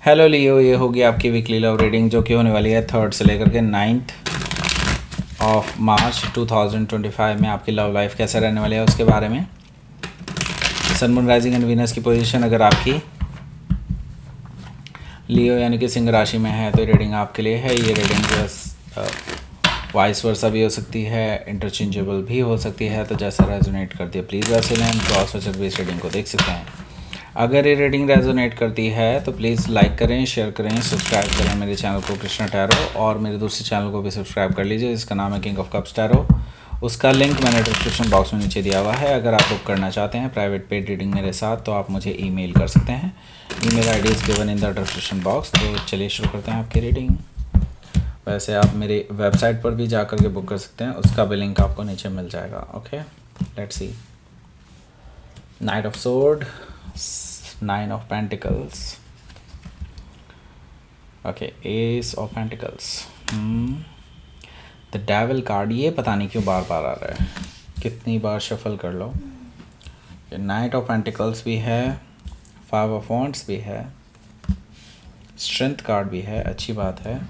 Hello लियो, ये होगी आपकी वीकली लव रीडिंग जो कि होने वाली है 3rd से लेकर के 9th ऑफ मार्च 2025 में। आपकी लव लाइफ कैसे रहने वाली है उसके बारे में। Sun moon rising and Venus की पोजीशन अगर आपकी लियो यानी कि सिंह राशि में है तो रीडिंग आपके लिए है। ये रीडिंग जो वाइस वर्सा भी हो सकती है, इंटरचेंजेबल भी हो सकती है, तो जैसा रेजोनेट करती है प्लीज़ वैसे लें। क्रॉस वचर भी इस रीडिंग को देख सकते हैं। अगर ये रीडिंग रेजोनेट करती है तो प्लीज़ लाइक करें, शेयर करें, सब्सक्राइब करें मेरे चैनल को कृष्णा टैरो, और मेरे दूसरे चैनल को भी सब्सक्राइब कर लीजिए जिसका नाम है किंग ऑफ कप्स टैरो। उसका लिंक मैंने डिस्क्रिप्शन बॉक्स में नीचे दिया हुआ है। अगर आप बुक करना चाहते हैं प्राइवेट पेड रीडिंग मेरे साथ तो आप मुझे ईमेल कर सकते हैं। Email ID is given in the description box. तो चलिए शुरू करते हैं आपकी रीडिंग। वैसे आप मेरी वेबसाइट पर भी जा कर के बुक कर सकते हैं, उसका भी लिंक आपको नीचे मिल जाएगा। Okay, let's see. Night of sword, 9 of Pentacles, okay, Ace of Pentacles, the devil card. ये पता नहीं क्यों बार बार आ रहा है, कितनी बार शफल कर लो। नाइट ऑफ पेंटिकल्स भी है, 5 of Wands भी है, स्ट्रेंथ कार्ड भी है, अच्छी बात है।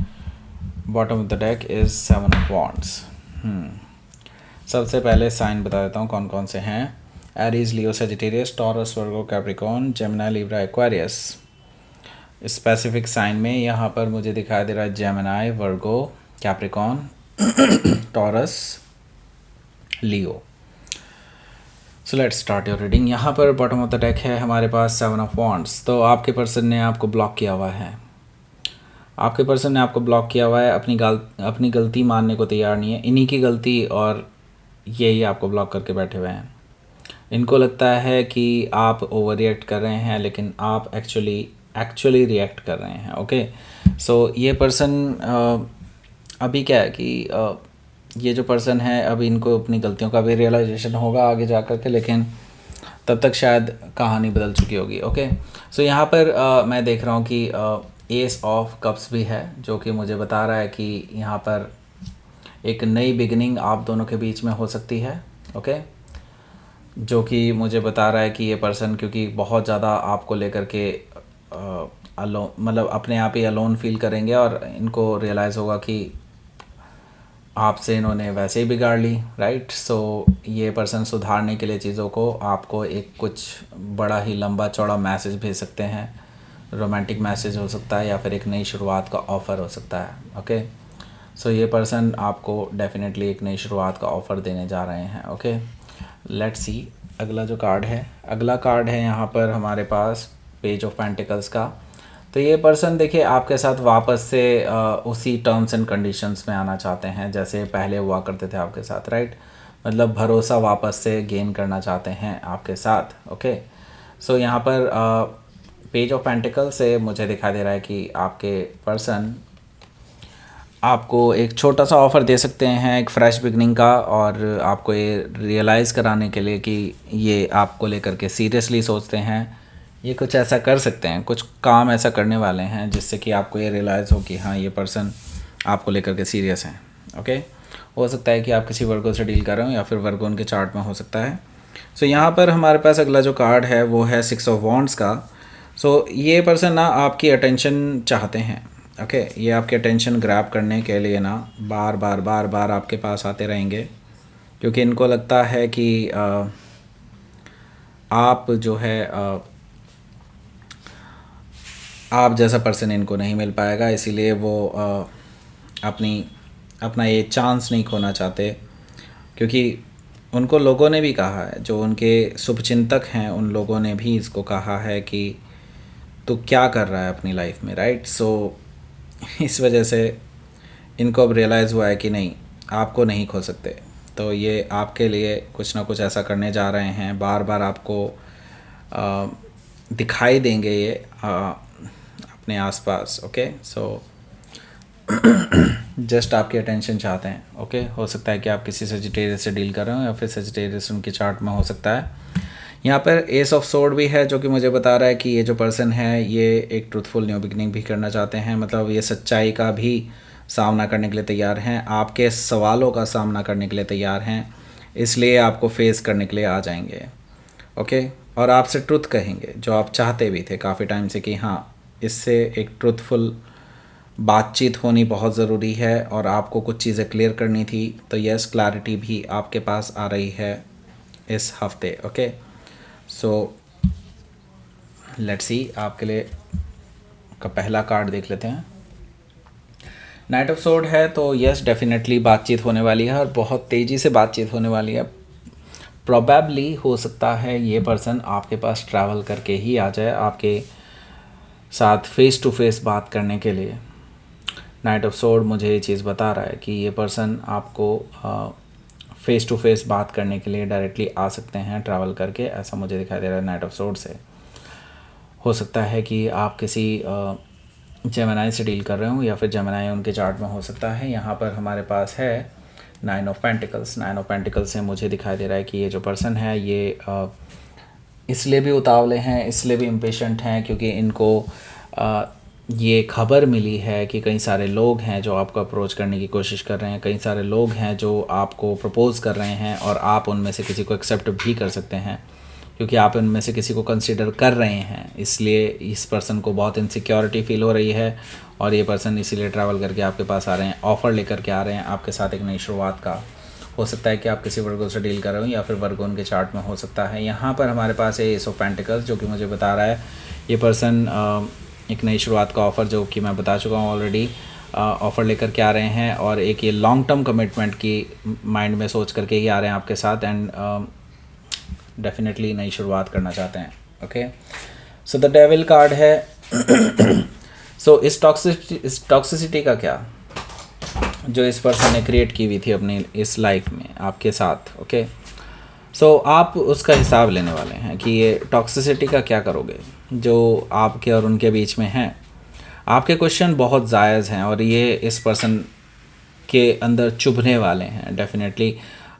Bottom of the deck is 7 of Wands। सबसे पहले साइन बता देता हूँ कौन कौन से हैं। Aries, Leo, Sagittarius, Taurus, Virgo, Capricorn, Gemini, Libra, Aquarius. Specific sign में यहाँ पर मुझे दिखाई दे रहा है Gemini, Virgo, Capricorn, Taurus, Leo. So let's start your reading. यहाँ पर बॉटम ऑफ द डेक है हमारे पास 7 of Wands। तो आपके पर्सन ने आपको ब्लॉक किया हुआ है। आपके पर्सन ने आपको ब्लॉक किया हुआ है, अपनी गलती मानने को तैयार नहीं है। इन्हीं की गलती और यही आपको ब्लॉक करके बैठे हुए हैं। इनको लगता है कि आप ओवर रिएक्ट कर रहे हैं लेकिन आप एक्चुअली रिएक्ट कर रहे हैं। ओके, सो ये पर्सन अभी क्या है कि ये जो पर्सन है अभी इनको अपनी गलतियों का भी रियलाइजेशन होगा आगे जा कर के, लेकिन तब तक शायद कहानी बदल चुकी होगी। ओके, सो यहाँ पर मैं देख रहा हूँ कि एस ऑफ कप्स भी है जो कि मुझे बता रहा है कि यहाँ पर एक नई बिगिनिंग आप दोनों के बीच में हो सकती है। ओके, जो कि मुझे बता रहा है कि ये पर्सन क्योंकि बहुत ज़्यादा आपको लेकर के अलोन, मतलब अपने आप ही अलोन फील करेंगे और इनको रियलाइज़ होगा कि आपसे इन्होंने वैसे ही बिगाड़ ली। राइट, सो ये पर्सन सुधारने के लिए चीज़ों को आपको एक कुछ बड़ा ही लंबा चौड़ा मैसेज भेज सकते हैं। रोमांटिक मैसेज हो सकता है या फिर एक नई शुरुआत का ऑफ़र हो सकता है। ओके, सो ये पर्सन आपको डेफिनेटली एक नई शुरुआत का ऑफ़र देने जा रहे हैं। ओके, लेट्स सी अगला जो कार्ड है। अगला कार्ड है यहाँ पर हमारे पास पेज ऑफ पेंटिकल्स का। तो ये पर्सन देखिए आपके साथ वापस से उसी टर्म्स एंड कंडीशंस में आना चाहते हैं जैसे पहले हुआ करते थे आपके साथ। राइट, मतलब भरोसा वापस से गेन करना चाहते हैं आपके साथ। ओके, सो यहाँ पर पेज ऑफ पेंटिकल से मुझे दिखाई दे रहा है कि आपके पर्सन आपको एक छोटा सा ऑफ़र दे सकते हैं एक फ़्रेश बिगनिंग का, और आपको ये रियलाइज़ कराने के लिए कि ये आपको लेकर के सीरियसली सोचते हैं। ये कुछ ऐसा कर सकते हैं, कुछ काम ऐसा करने वाले हैं जिससे कि आपको ये रियलाइज़ हो कि हाँ ये पर्सन आपको लेकर के सीरियस हैं। ओके, हो सकता है कि आप किसी वर्गो से डील कर रहे हो या फिर वर्गो उनके चार्ट में हो सकता है। सो यहाँ पर हमारे पास अगला जो कार्ड है वो है 6 of Wands का। सो ये पर्सन ना आपकी अटेंशन चाहते हैं। ओके, ये आपके अटेंशन ग्रैब करने के लिए ना बार बार आपके पास आते रहेंगे क्योंकि इनको लगता है कि आप जो है आप जैसा पर्सन इनको नहीं मिल पाएगा, इसीलिए वो अपना ये चांस नहीं खोना चाहते। क्योंकि उनको लोगों ने भी कहा है, जो उनके शुभचिंतक हैं उन लोगों ने भी इसको कहा है कि तू क्या कर रहा है अपनी लाइफ में। राइट, सो इस वजह से इनको अब रियलाइज़ हुआ है कि नहीं, आपको नहीं खो सकते। तो ये आपके लिए कुछ ना कुछ ऐसा करने जा रहे हैं, बार बार आपको दिखाई देंगे ये अपने आसपास। ओके, सो जस्ट आपकी अटेंशन चाहते हैं। ओके, हो सकता है कि आप किसी सेजिटेरियस से डील कर रहे हो या फिर सेजिटेरियस उनके चार्ट में हो सकता है। यहाँ पर एस ऑफ सोर्ड भी है जो कि मुझे बता रहा है कि ये जो पर्सन है ये एक ट्रूथफुल न्यू बिगनिंग भी करना चाहते हैं। मतलब ये सच्चाई का भी सामना करने के लिए तैयार हैं, आपके सवालों का सामना करने के लिए तैयार हैं, इसलिए आपको फेस करने के लिए आ जाएंगे। ओके, और आपसे ट्रुथ कहेंगे जो आप चाहते भी थे काफ़ी टाइम से कि हाँ इससे एक ट्रुथफुल बातचीत होनी बहुत ज़रूरी है और आपको कुछ चीज़ें क्लियर करनी थी, तो यस क्लैरिटी भी आपके पास आ रही है इस हफ्ते। ओके, सो लेट्स सी, आपके लिए का पहला कार्ड देख लेते हैं। नाइट ऑफ सोर्ड है, तो यस डेफिनेटली बातचीत होने वाली है और बहुत तेज़ी से बातचीत होने वाली है। प्रोबेबली हो सकता है ये पर्सन आपके पास ट्रैवल करके ही आ जाए आपके साथ फेस टू फेस बात करने के लिए। नाइट ऑफ सोर्ड मुझे ये चीज़ बता रहा है कि ये पर्सन आपको फेस टू फेस बात करने के लिए डायरेक्टली आ सकते हैं ट्रैवल करके, ऐसा मुझे दिखाई दे रहा है नाइट ऑफ सोर्ड से। हो सकता है कि आप किसी जेमिनी से डील कर रहे हो या फिर जेमिनी उनके चार्ट में हो सकता है। यहाँ पर हमारे पास है 9 ऑफ पेंटिकल्स। 9 ऑफ पेंटिकल्स से मुझे दिखाई दे रहा है कि ये जो पर्सन है ये इसलिए भी उतावले हैं, इसलिए भी इम्पेशेंट हैं क्योंकि इनको ये खबर मिली है कि कई सारे लोग हैं जो आपको अप्रोच करने की कोशिश कर रहे हैं, कई सारे लोग हैं जो आपको प्रपोज़ कर रहे हैं और आप उनमें से किसी को एक्सेप्ट भी कर सकते हैं क्योंकि आप उनमें से किसी को कंसिडर कर रहे हैं। इसलिए इस पर्सन को बहुत इनसिक्योरिटी फील हो रही है और ये पर्सन इसीलिए ट्रैवल करके आपके पास आ रहे हैं, ऑफ़र लेकर के आ रहे हैं आपके साथ एक नई शुरुआत का। हो सकता है कि आप किसी वर्गो से डील कर रहे हो या फिर वर्गो उनके चार्ट में हो सकता है। यहाँ पर हमारे पास है एस ऑफ पेंटिकल्स जो कि मुझे बता रहा है ये पर्सन एक नई शुरुआत का ऑफ़र, जो कि मैं बता चुका हूँ ऑलरेडी, ऑफ़र लेकर के आ रहे हैं और एक ये लॉन्ग टर्म कमिटमेंट की माइंड में सोच करके ही आ रहे हैं आपके साथ एंड डेफिनेटली नई शुरुआत करना चाहते हैं। Okay, so the devil card है। सो इस टॉक्सिसिटी का क्या जो इस पर्सन ने क्रिएट की हुई थी अपनी इस लाइफ में आपके साथ। ओके, सो आप उसका हिसाब लेने वाले हैं कि ये टॉक्सिसिटी का क्या करोगे जो आपके और उनके बीच में है। आपके क्वेश्चन बहुत जायज़ हैं और ये इस पर्सन के अंदर चुभने वाले हैं डेफिनेटली।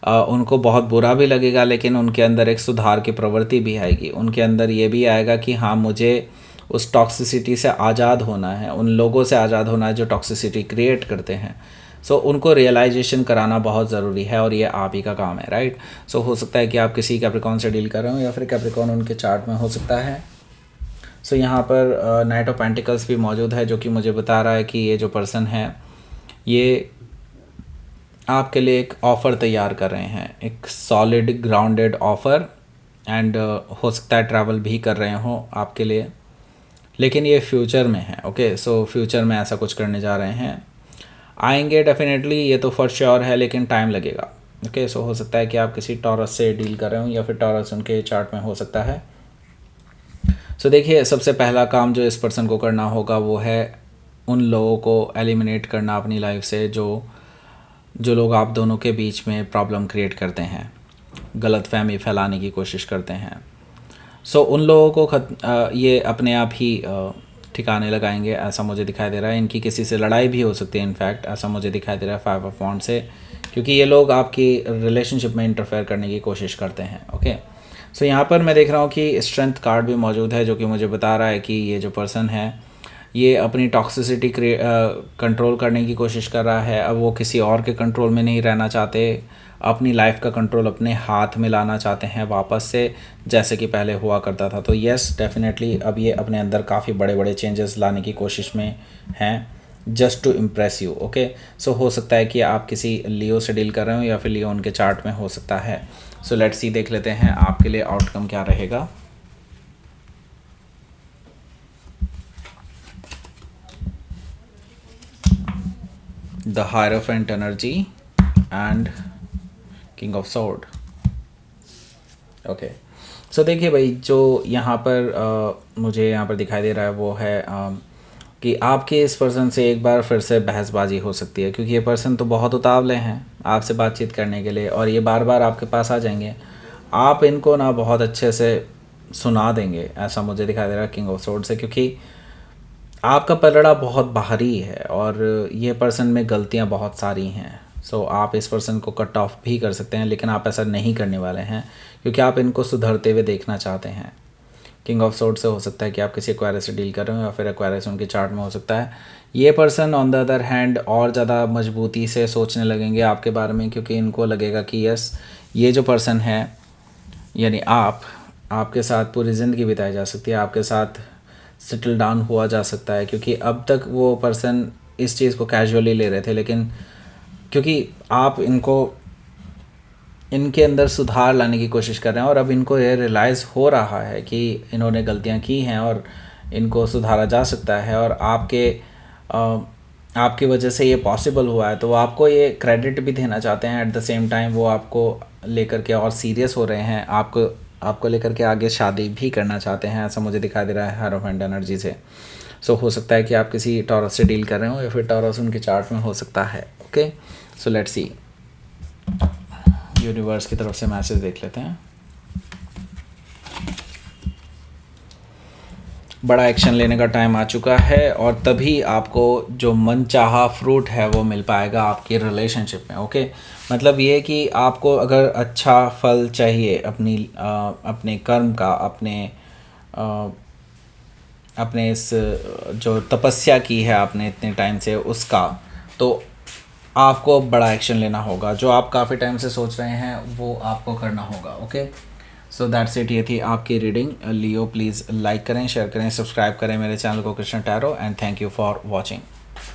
उनको बहुत बुरा भी लगेगा लेकिन उनके अंदर एक सुधार की प्रवृत्ति भी आएगी। उनके अंदर ये भी आएगा कि हाँ, मुझे उस टॉक्सिसिटी से आज़ाद होना है, उन लोगों से आज़ाद होना है जो टॉक्सिसिटी क्रिएट करते हैं। सो उनको रियलाइजेशन कराना बहुत ज़रूरी है और ये आप ही का काम है, राइट। सो हो सकता है कि आप किसी कैप्रिकॉन से डील कर रहे हो या फिर कैप्रिकॉन उनके चार्ट में हो सकता है। सो यहाँ पर नाइट ऑफ पेंटिकल्स भी मौजूद है जो कि मुझे बता रहा है कि ये जो पर्सन है ये आपके लिए एक ऑफ़र तैयार कर रहे हैं, एक सॉलिड ग्राउंडेड ऑफ़र एंड हो सकता है ट्रैवल भी कर रहे हों आपके लिए, लेकिन ये फ्यूचर में है। ओके, सो फ्यूचर में ऐसा कुछ करने जा रहे हैं, आएंगे डेफिनेटली, ये तो फॉर श्योर है लेकिन टाइम लगेगा। ओके, सो हो सकता है कि आप किसी टॉरस से डील कर रहे हो या फिर टॉरस उनके चार्ट में हो सकता है। सो देखिए, सबसे पहला काम जो इस पर्सन को करना होगा वो है उन लोगों को एलिमिनेट करना अपनी लाइफ से जो लोग आप दोनों के बीच में प्रॉब्लम क्रिएट करते हैं, गलतफहमी फैलाने की कोशिश करते हैं। सो उन लोगों को ये अपने आप ही ठिकाने लगाएंगे, ऐसा मुझे दिखाई दे रहा है। इनकी किसी से लड़ाई भी हो सकती है, इनफैक्ट ऐसा मुझे दिखाई दे रहा है 5 ऑफ वॉन्ड से, क्योंकि ये लोग आपकी रिलेशनशिप में इंटरफेयर करने की कोशिश करते हैं। ओके, सो यहाँ पर मैं देख रहा हूँ कि स्ट्रेंथ कार्ड भी मौजूद है जो कि मुझे बता रहा है कि ये जो पर्सन है ये अपनी टॉक्सिसिटी कंट्रोल करने की कोशिश कर रहा है। अब वो किसी और के कंट्रोल में नहीं रहना चाहते, अपनी लाइफ का कंट्रोल अपने हाथ में लाना चाहते हैं वापस से, जैसे कि पहले हुआ करता था। तो यस डेफिनेटली अब ये अपने अंदर काफ़ी बड़े बड़े चेंजेस लाने की कोशिश में हैं just to impress you. Okay, so हो सकता है कि आप किसी लियो से डील कर रहे हो या फिर लियो उनके चार्ट में हो सकता है। सो लेट्स सी, देख लेते हैं आपके लिए आउटकम क्या रहेगा। The hierophant energy and king of sword. Okay, so देखिए भाई, जो यहाँ पर मुझे यहाँ पर दिखाई दे रहा है वो है कि आपके इस पर्सन से एक बार फिर से बहसबाजी हो सकती है, क्योंकि ये पर्सन तो बहुत उतावले हैं आपसे बातचीत करने के लिए और ये बार बार आपके पास आ जाएंगे। आप इनको ना बहुत अच्छे से सुना देंगे, ऐसा मुझे दिखाई दे रहा है किंग ऑफ स्वॉर्ड से, क्योंकि आपका पलड़ा बहुत बाहरी है और ये पर्सन में गलतियाँ बहुत सारी हैं। सो आप इस पर्सन को कट ऑफ भी कर सकते हैं, लेकिन आप ऐसा नहीं करने वाले हैं क्योंकि आप इनको सुधरते हुए देखना चाहते हैं। किंग ऑफ स्वॉर्ड से हो सकता है कि आप किसी एक्वायरस से डील कर रहे हो या फिर एक्वायरस उनके चार्ट में हो सकता है। ये person on the other hand और ज़्यादा मजबूती से सोचने लगेंगे आपके बारे में, क्योंकि इनको लगेगा कि यस, ये जो पर्सन है यानी आपके साथ पूरी ज़िंदगी बिताई जा सकती है, आपके साथ सेटल डाउन हुआ जा सकता है, क्योंकि अब तक वो पर्सन इस चीज़ को कैजुअली ले रहे थे, लेकिन क्योंकि आप इनके अंदर सुधार लाने की कोशिश कर रहे हैं और अब इनको ये रियलाइज़ हो रहा है कि इन्होंने गलतियां की हैं और इनको सुधारा जा सकता है, और आपकी वजह से ये पॉसिबल हुआ है, तो वो आपको ये क्रेडिट भी देना चाहते हैं। एट द सेम टाइम वो आपको लेकर के और सीरियस हो रहे हैं, आपको लेकर के आगे शादी भी करना चाहते हैं, ऐसा मुझे दिखाई दे रहा है हायरोफेंट एनर्जी से। सो हो सकता है कि आप किसी टॉरस से डील कर रहे हो या फिर टॉरस उनके चार्ट में हो सकता है। Okay, so let's see, universe की तरफ से मैसेज देख लेते हैं। बड़ा एक्शन लेने का टाइम आ चुका है और तभी आपको जो मनचाहा फ्रूट है वो मिल पाएगा आपके रिलेशनशिप में। ओके, मतलब ये कि आपको अगर अच्छा फल चाहिए अपने कर्म का, अपने इस जो तपस्या की है आपने इतने टाइम से उसका, तो आपको बड़ा एक्शन लेना होगा। जो आप काफ़ी टाइम से सोच रहे हैं वो आपको करना होगा। Okay, so that's it. ये थी आपकी रीडिंग। लियो प्लीज़ लाइक करें, शेयर करें, सब्सक्राइब करें मेरे चैनल को Krishna tarot, and thank you for watching.